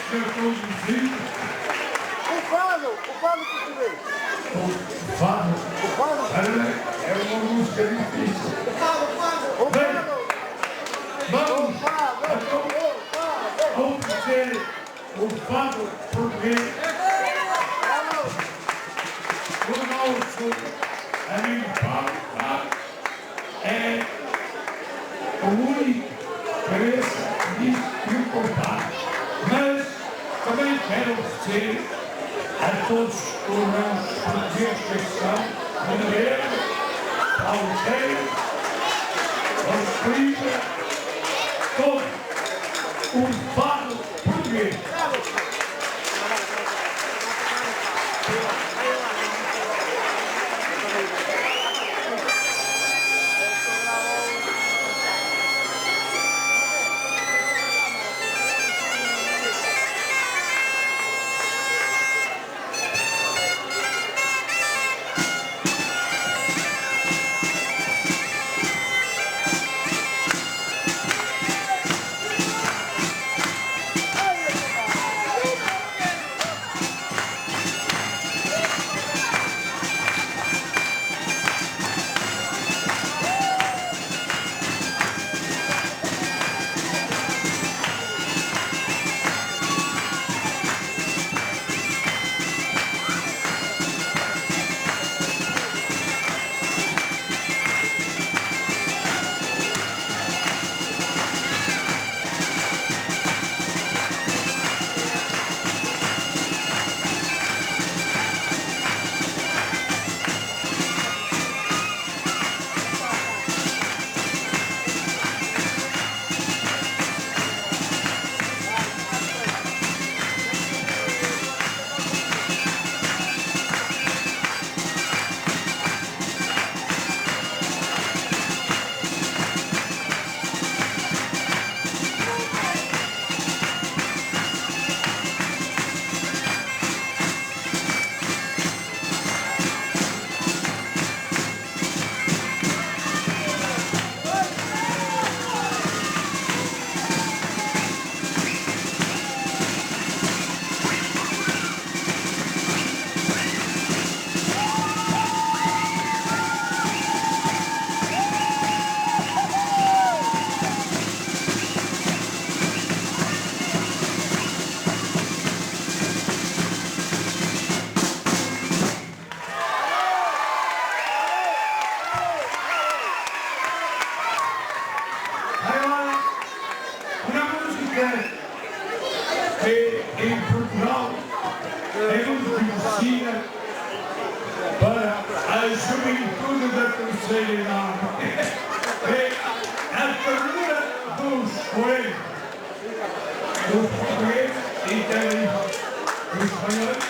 O fado português. O fado. O fado? É uma música difícil. O fado. Vamos oferecer o fado português. O nosso amigo Paulo é o único cabeça disso e o compadre. Mas também quero oferecer a todos os meus portugueses que são Mineiro, Paulo Cheio, Paulo Felipe, todo o fado português. Que em Portugal é muito conhecida para a juventude da terceira idade. É a ternura dos coelhos, do português e também do espanhol.